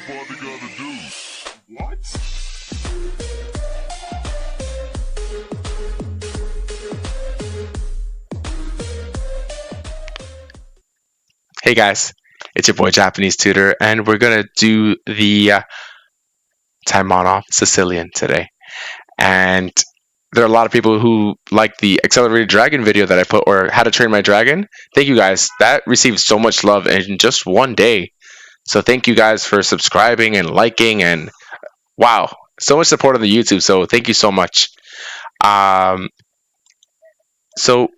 father gotta do? What? Hey guys, it's your boy Japanese Tutor, and we're gonna do the Taimonov Sicilian today. And there are a lot of people who like the accelerated dragon video that I put, or how to train my dragon. Thank you guys. That received so much love in just one day. So thank you guys for subscribing and liking, and wow, so much support on the YouTube. So thank you so much. So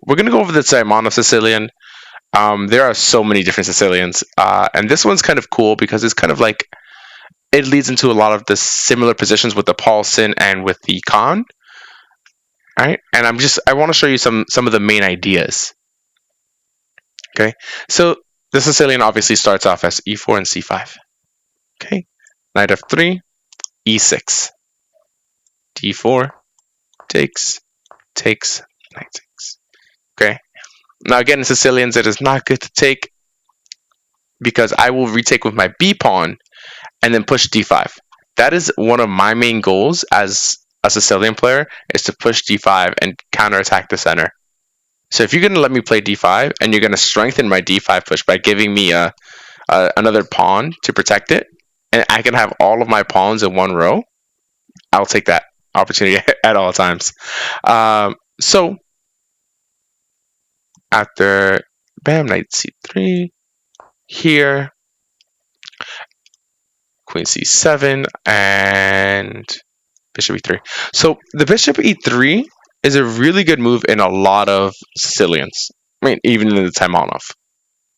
we're gonna go over the Taimonov Sicilian. There are so many different Sicilians, and this one's kind of cool because it's kind of like it leads into a lot of the similar positions with the Paulson and with the Khan. Right, and I want to show you some of the main ideas. Okay, so the Sicilian obviously starts off as e4 and c5. Okay, knight f3, e6, d4, takes, knight takes. Okay, now again in Sicilians it is not good to take because I will retake with my b pawn and then push d5. That is one of my main goals as a Sicilian player, is to push d5 and counterattack the center. So if you're going to let me play d5 and you're going to strengthen my d5 push by giving me another pawn to protect it, and I can have all of my pawns in one row, I'll take that opportunity at all times. So after bam, knight c3, here, queen c7, and bishop e3. So the bishop e3 is a really good move in a lot of Sicilians. I mean, even in the Taimonov.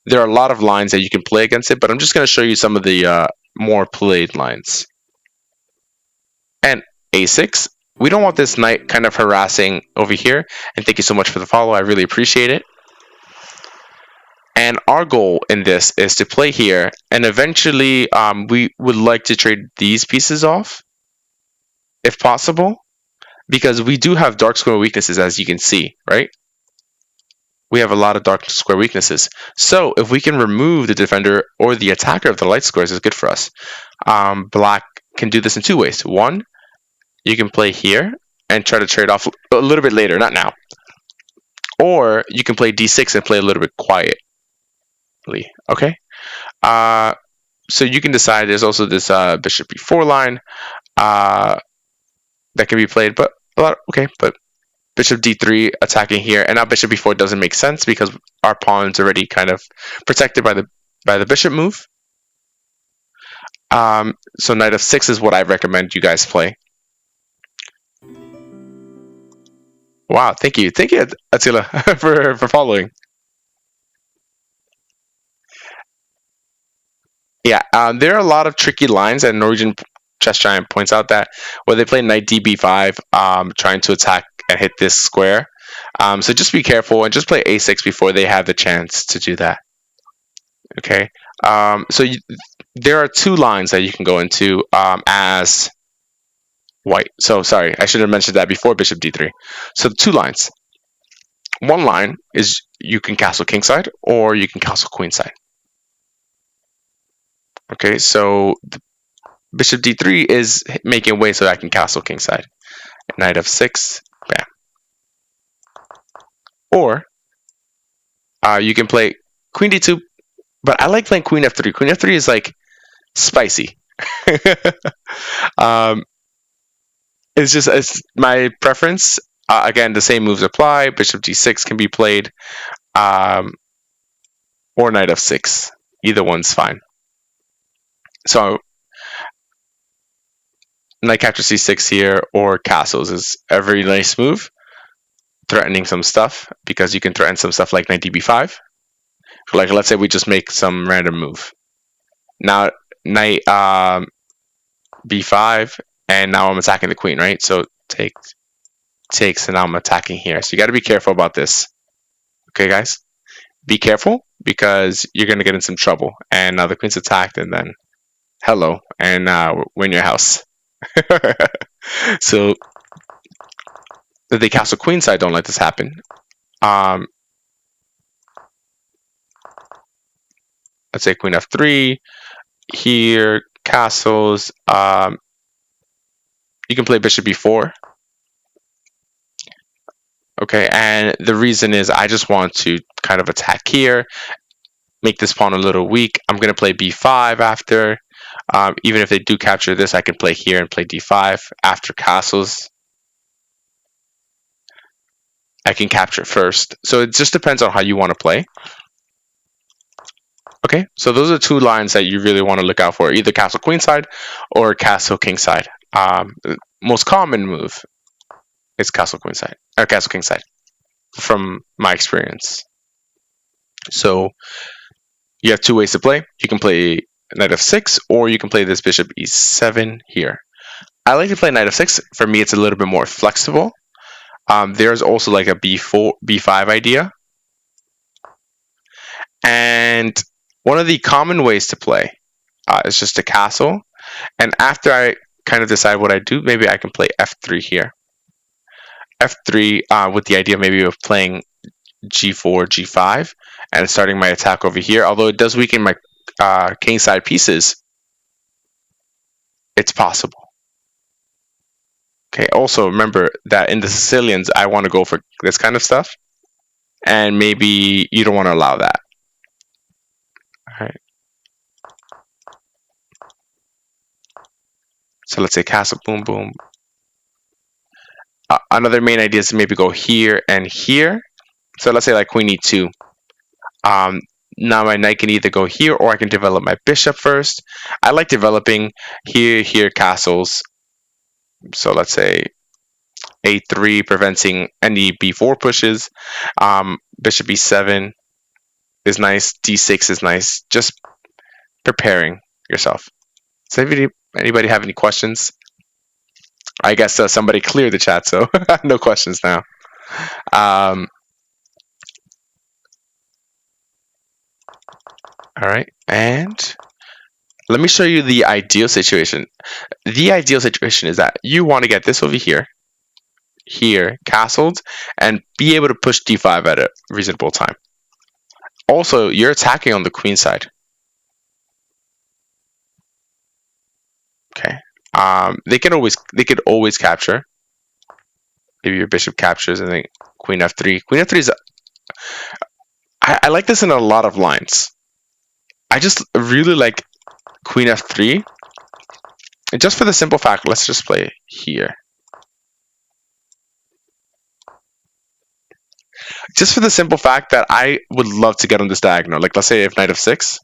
There are a lot of lines that you can play against it, but I'm just going to show you some of the more played lines. And a6. We don't want this knight kind of harassing over here. And thank you so much for the follow. I really appreciate it. And our goal in this is to play here, and eventually we would like to trade these pieces off, if possible, because we do have dark square weaknesses, as you can see, right? We have a lot of dark square weaknesses. So if we can remove the defender or the attacker of the light squares, is good for us. Black can do this in two ways. One, you can play here and try to trade off a little bit later, not now. Or you can play d6 and play a little bit quietly. Okay? So you can decide. There's also this bishop e4 line that can be played, but but bishop d3 attacking here, and now bishop e4 doesn't make sense because our pawn's already kind of protected by the bishop move. So knight f6 is what I recommend you guys play. Wow, thank you, Attila, for following. Yeah, there are a lot of tricky lines, and Norwegian Chess Giant points out that where they play knight db5, trying to attack and hit this square. So just be careful and just play a6 before they have the chance to do that. Okay. There are two lines that you can go into as white. So sorry, I should have mentioned that before bishop d3. So two lines. One line is you can castle kingside or you can castle queenside. Okay, so bishop d3 is making way so I can castle kingside. Knight f6, bam. Or you can play queen d2, but I like playing queen f3. Queen f3 is like spicy. It's my preference. Again, the same moves apply. Bishop d6 can be played, or knight f6. Either one's fine. So knight capture c6 here, or castles is a very nice move, threatening some stuff, because you can threaten some stuff like knight db5. Like, let's say we just make some random move. Now knight b5, and now I'm attacking the queen, right? So takes, and now I'm attacking here. So you got to be careful about this. Okay, guys? Be careful, because you're going to get in some trouble. And now the queen's attacked, and then hello, and we're in your house. So if they castle queenside, don't let this happen. Let's say queen f3, here, castles. You can play bishop b4. Okay, and the reason is I just want to kind of attack here, make this pawn a little weak. I'm going to play b5 after. Even if they do capture this, I can play here and play d5 after castles. I can capture first. So it just depends on how you want to play. Okay, so those are two lines that you really want to look out for, either castle queenside or castle kingside. The most common move is castle queenside or castle kingside from my experience. So you have two ways to play. You can play knight f6, or you can play this bishop e7 here. I like to play knight f6. For me, it's a little bit more flexible. There's also like a b5 idea. And one of the common ways to play is just a castle. And after I kind of decide what I do, maybe I can play f3 here. f3 with the idea maybe of playing g4, g5, and starting my attack over here. Although it does weaken my kingside pieces, it's possible. Okay, also remember that in the Sicilians, I want to go for this kind of stuff, and maybe you don't want to allow that. All right. So let's say castle, boom, boom. Another main idea is to maybe go here and here. So let's say like queen e2. Now my knight can either go here, or I can develop my bishop first. I like developing here castles. So let's say a3, preventing any b4 pushes. Bishop e7 is nice. d6 is nice. Just preparing yourself. So anybody have any questions? I guess somebody cleared the chat, so no questions now. All right, and let me show you the ideal situation. The ideal situation is that you want to get this over here, castled, and be able to push d5 at a reasonable time. Also, you're attacking on the queen side. Okay. They could always capture. Maybe your bishop captures and then queen f3. Queen f3 is. I like this in a lot of lines. I just really like queen f3. And just for the simple fact, let's just play here. Just for the simple fact that I would love to get on this diagonal. Like, let's say if knight f6,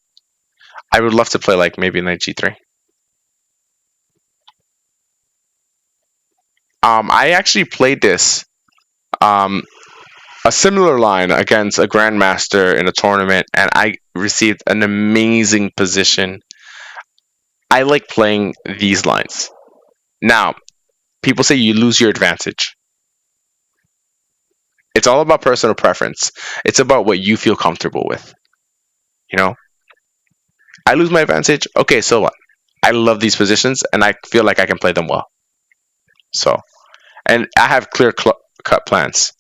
I would love to play like maybe knight g3. I actually played this, a similar line against a grandmaster in a tournament, and I received an amazing position. I like playing these lines. Now, people say you lose your advantage. It's all about personal preference. It's about what you feel comfortable with. You know, I lose my advantage. Okay, so what? I love these positions, and I feel like I can play them well. So, and I have clear-cut plans.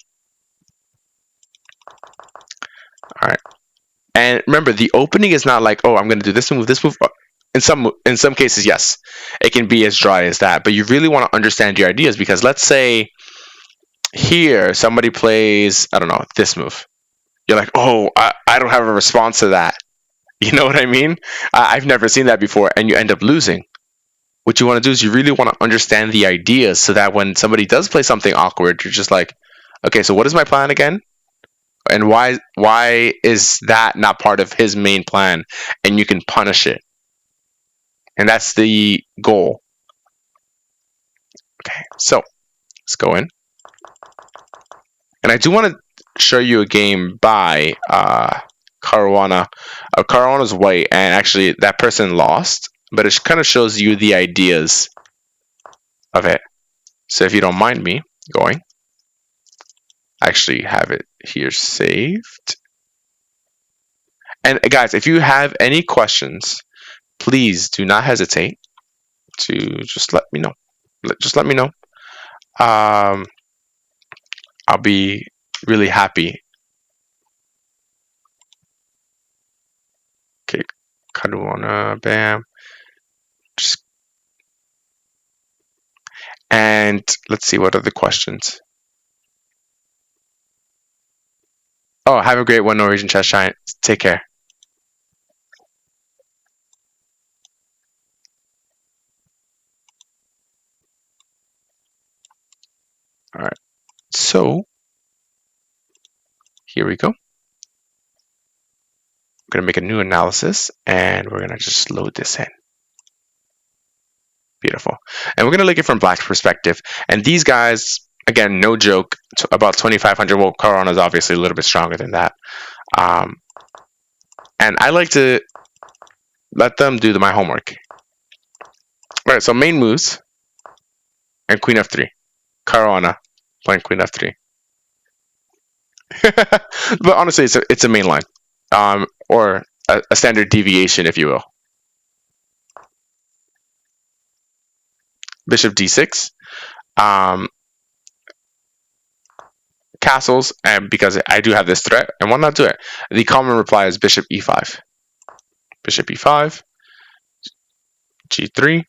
All right. And remember, the opening is not like, oh, I'm going to do this move, this move. In some cases, yes, it can be as dry as that. But you really want to understand your ideas, because let's say here somebody plays, I don't know, this move. You're like, oh, I don't have a response to that. You know what I mean? I've never seen that before, and you end up losing. What you want to do is you really want to understand the ideas, so that when somebody does play something awkward, you're just like, okay, so what is my plan again? And why is that not part of his main plan? And you can punish it. And that's the goal. Okay, so let's go in. And I do want to show you a game by Caruana. Caruana's white, and actually that person lost, but it kind of shows you the ideas of it. So if you don't mind me going, I actually have it here saved. And guys, if you have any questions, please do not hesitate to just let me know. Just let me know. I'll be really happy. Okay, Caruana, bam. And let's see, what are the questions? Oh, have a great one, Norwegian Chess Giant. Take care. All right. So here we go. I'm going to make a new analysis, and we're going to just load this in. Beautiful. And we're going to look at it from Black's perspective. And these guys, again, no joke, about 2,500. Well, Caruana is obviously a little bit stronger than that. And I like to let them do my homework. All right, so main moves and queen f3. Caruana playing queen f3. But honestly, it's a main line, or a standard deviation, if you will. Bishop d6. Castles, and because I do have this threat, and why not do it? The common reply is bishop e5. Bishop e5. g3.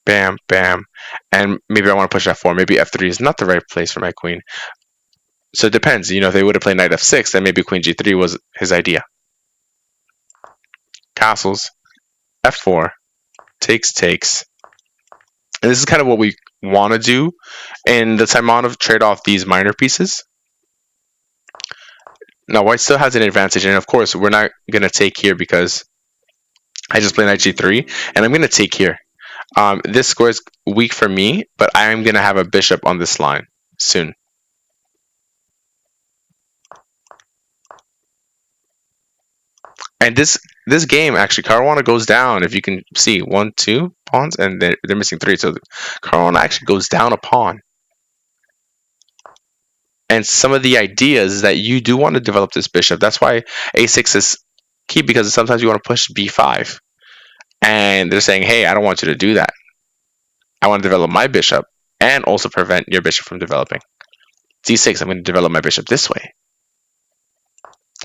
Bam, bam. And maybe I want to push f4. Maybe f3 is not the right place for my queen. So it depends. You know, if they would have played knight f6, then maybe queen g3 was his idea. Castles. f4. Takes. And this is kind of what we want to do in the Taimonov, trade off these minor pieces. Now white still has an advantage, and of course we're not going to take here because I just played knight g3, and I'm going to take here. This score is weak for me, but I'm going to have a bishop on this line soon. And this game, actually, Caruana goes down. If you can see, 1, 2 pawns, and they're missing 3. So Caruana actually goes down a pawn. And some of the ideas is that you do want to develop this bishop. That's why a6 is key, because sometimes you want to push b5. And they're saying, hey, I don't want you to do that. I want to develop my bishop and also prevent your bishop from developing. d6, I'm going to develop my bishop this way.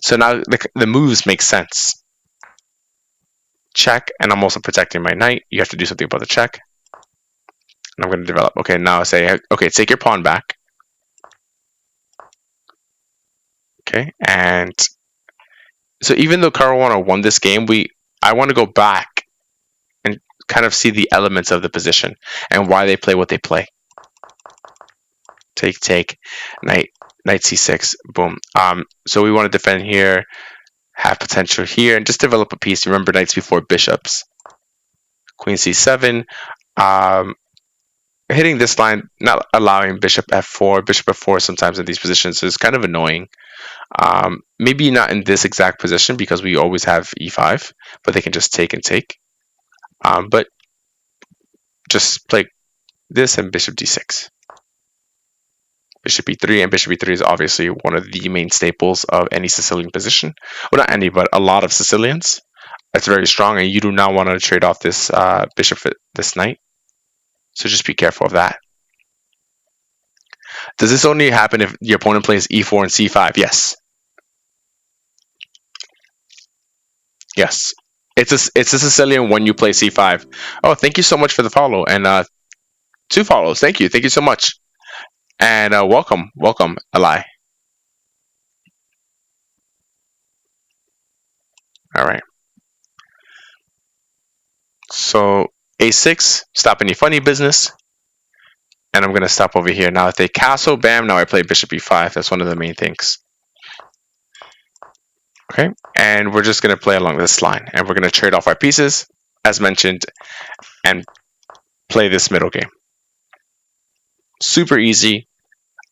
So now the moves make sense. Check, and I'm also protecting my knight. You have to do something about the check. And I'm going to develop. Okay, now I say, okay, take your pawn back. Okay, and so even though Caruana won this game, I want to go back and kind of see the elements of the position and why they play what they play. Take, knight c6, boom. So we want to defend here, have potential here, and just develop a piece. Remember, knights before bishops. Queen c7. Hitting this line, not allowing bishop f4. Bishop f4 sometimes in these positions is kind of annoying. Maybe not in this exact position because we always have e5, but they can just take and take. But just play this and bishop d6. Bishop e3, and bishop e3 is obviously one of the main staples of any Sicilian position. Well, not any, but a lot of Sicilians. It's very strong, and you do not want to trade off this bishop for this knight. So just be careful of that. Does this only happen if your opponent plays e4 and c5? Yes. Yes. It's a Sicilian when you play c5. Oh, thank you so much for the follow, and 2 follows. Thank you so much, and welcome, Eli. All right. So a6, stop any funny business, and I'm gonna stop over here. Now if they castle, bam. Now I play bishop e5. That's one of the main things. Okay, and we're just gonna play along this line, and we're gonna trade off our pieces, as mentioned, and play this middle game. Super easy.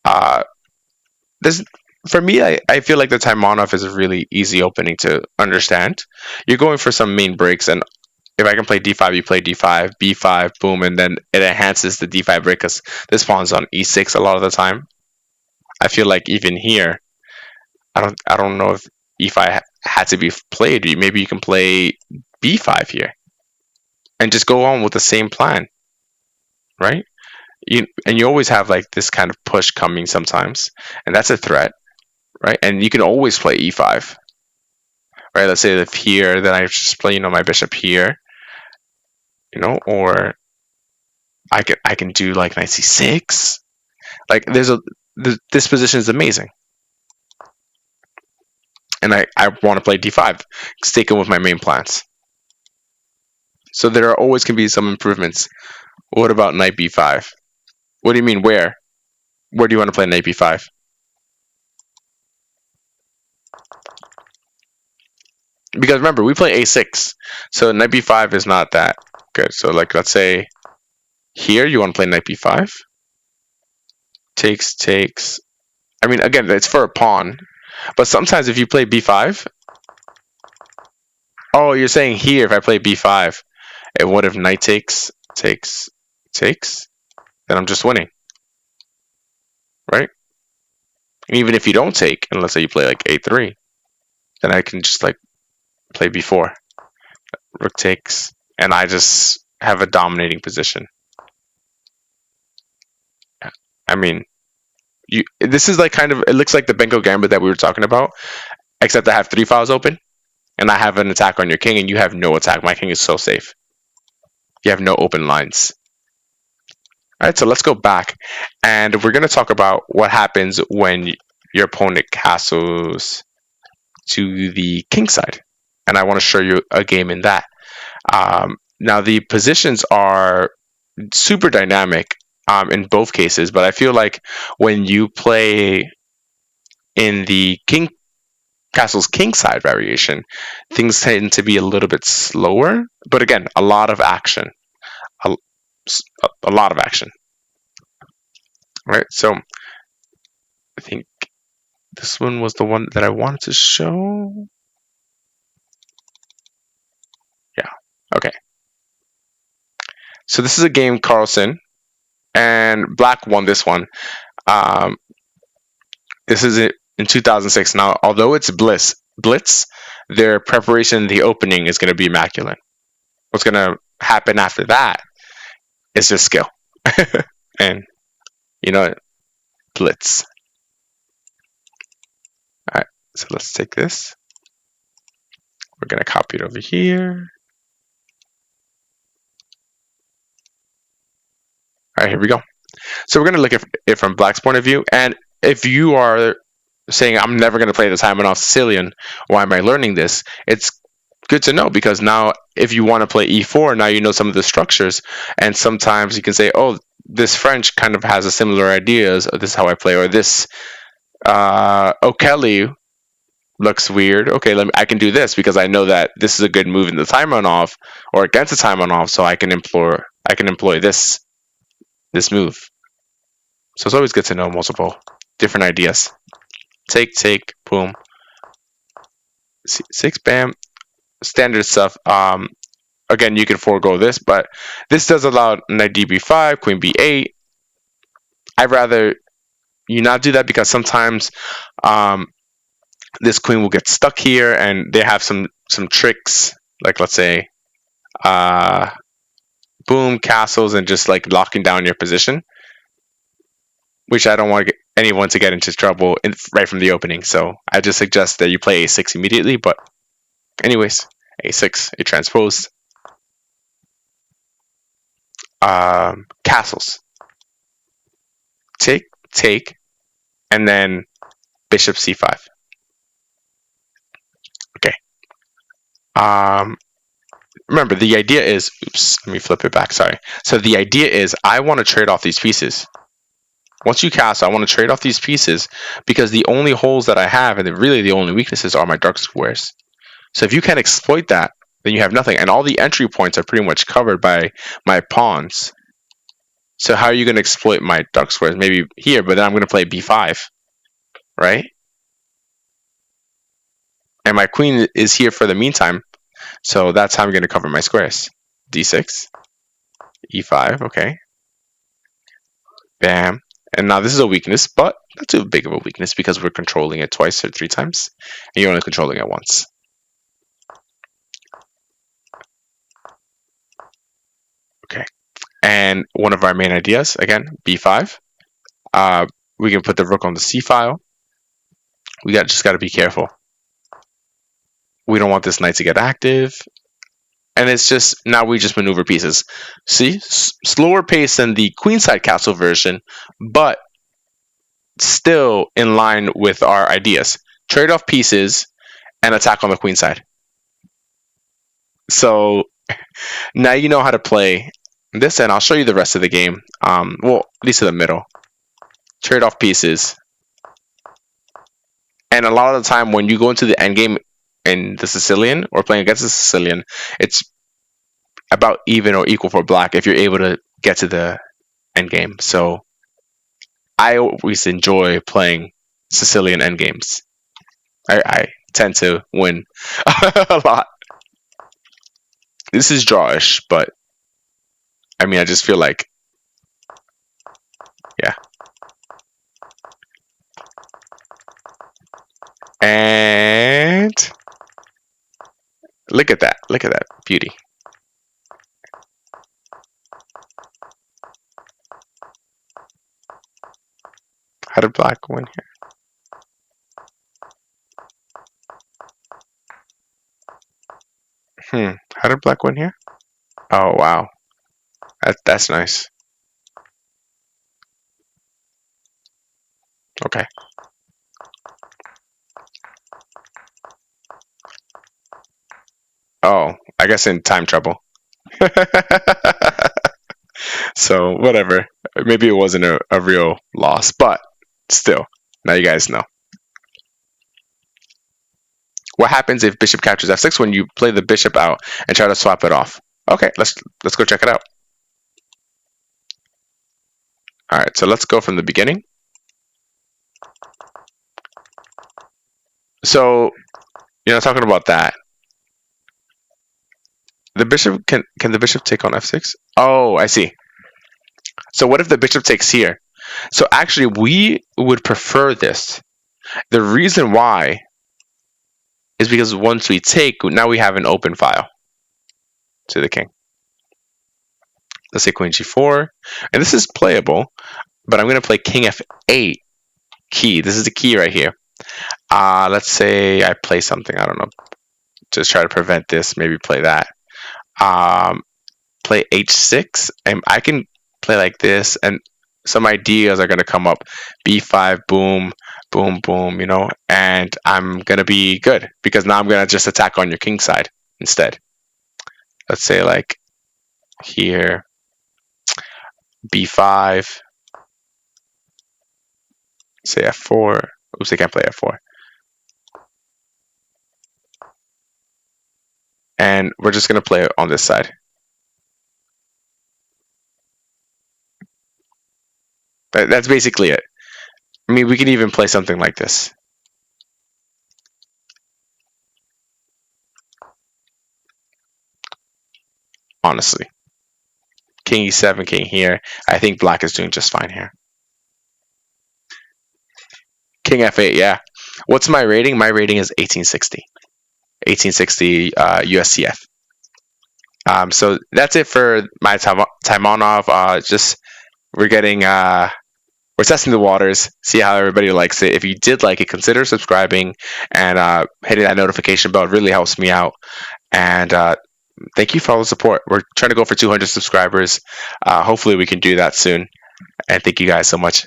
For me, I feel like the Taimonov is a really easy opening to understand. You're going for some main breaks, and if I can play d5, you play d5, b5, boom, and then it enhances the d5 break because this pawn's on e6 a lot of the time. I feel like even here, I don't know if e5 had to be played. Maybe you can play b5 here and just go on with the same plan, right? You always have like this kind of push coming sometimes, and that's a threat, right? And you can always play e5, right? Let's say if here, then I just play, my bishop here, or I can do like knight c6. Like this position is amazing, and I want to play d5, sticking with my main plans. So there are always can be some improvements. What about knight b5? What do you mean where? Where do you want to play knight b5? Because remember, we play a6, so knight b5 is not that good. So like, let's say here you want to play knight b5. Takes. I mean, again, it's for a pawn. But sometimes if you play b5, oh, you're saying here if I play b5, and what if knight takes? Then I'm just winning, right? And even if you don't take, and let's say you play like a3, then I can just like play b4. Rook takes, and I just have a dominating position. I mean, this is like kind of, it looks like the Benko Gambit that we were talking about, except I have 3 files open, and I have an attack on your king, and you have no attack. My king is so safe. You have no open lines. All right, so let's go back, and we're going to talk about what happens when your opponent castles to the king side, and I want to show you a game in that. Now, the positions are super dynamic in both cases, but I feel like when you play in the king castle's king side variation, things tend to be a little bit slower, but again, a lot of action. A lot of action. All right, so I think this one was the one that I wanted to show. Yeah, okay. So this is a game Carlsen, and Black won this one. This is it in 2006. Now, although it's Blitz, their preparation, the opening is going to be immaculate. What's going to happen after that is just skill. And, you know, Blitz. All right, so let's take this. We're going to copy it over here. All right, here we go. So we're going to look at it from Black's point of view. And if you are saying, I'm never going to play the Taimonov Sicilian, why am I learning this? It's good to know, because now if you want to play e4, now you know some of the structures. And sometimes you can say, oh, this French kind of has a similar ideas. This is how I play. Or this O'Kelly looks weird. Okay, I can do this because I know that this is a good move in the Taimonov or against the Taimonov, so I can employ this move. So it's always good to know multiple different ideas. Take, boom. 6, bam. Standard stuff. Again, you can forego this, but this does allow knight db5, queen b8. I'd rather you not do that, because sometimes this queen will get stuck here, and they have some tricks, like let's say boom, castles, and just like locking down your position, which I don't want anyone to get into trouble right from the opening. So I just suggest that you play a6 immediately. But anyways, a6, a transpose. Castles. Take, and then bishop c5. Okay. Remember, the idea is, oops, let me flip it back, sorry. So the idea is I want to trade off these pieces. Once you castle, I want to trade off these pieces, because the only holes that I have, and really the only weaknesses, are my dark squares. So if you can't exploit that, then you have nothing. And all the entry points are pretty much covered by my pawns. So how are you going to exploit my dark squares? Maybe here, but then I'm going to play b5, right? And my queen is here for the meantime. So that's how I'm going to cover my squares. d6, e5, okay. Bam. And now this is a weakness, but not too big of a weakness, because we're controlling it twice or 3 times, and you're only controlling it once. Okay. And one of our main ideas, again, b5. We can put the rook on the c file. We just got to be careful. We don't want this knight to get active. and it's just now we just maneuver pieces. See, slower pace than the queenside castle version, but still in line with our ideas. Trade off pieces and attack on the queen side. So now you know how to play this, and I'll show you the rest of the game. Well, at least in the middle. Trade off pieces. And a lot of the time when you go into the end game in the Sicilian or playing against the Sicilian, it's about even or equal for black if you're able to get to the end game. So I always enjoy playing Sicilian end games. I tend to win a lot. This is drawish, but I mean, I just feel like, yeah. And look at that. Look at that beauty. How did black win here? How did black win here? Oh, wow. That's nice. Okay. Oh, I guess in time trouble. So, whatever. Maybe it wasn't a real loss, but still, now you guys know. What happens if bishop captures f6 when you play the bishop out and try to swap it off? Okay, let's go check it out. All right, so let's go from the beginning. So, talking about that. The bishop can the bishop take on f6? Oh, I see. So what if the bishop takes here? So actually, we would prefer this. The reason why is because once we take, now we have an open file to the king. Let's say queen g4, and this is playable, but I'm going to play king f8 key. This is the key right here. Let's say I play something, I don't know, just try to prevent this, maybe play that. Play h6, and I can play like this, and some ideas are going to come up. b5, boom, boom, boom, and I'm going to be good because now I'm going to just attack on your king side instead. Let's say like here, b5, say f4. Oops, I can't play f4. And we're just going to play it on this side. That's basically it. I mean, we can even play something like this. Honestly. King e7, king here. I think black is doing just fine here. King f8, yeah. What's my rating? My rating is 1860. 1860 USCF. So that's it for my Taimonov. We're testing the waters, see how everybody likes it. If you did like it, consider subscribing and hitting that notification bell. It really helps me out. And thank you for all the support. We're trying to go for 200 subscribers. Hopefully we can do that soon. And thank you guys so much.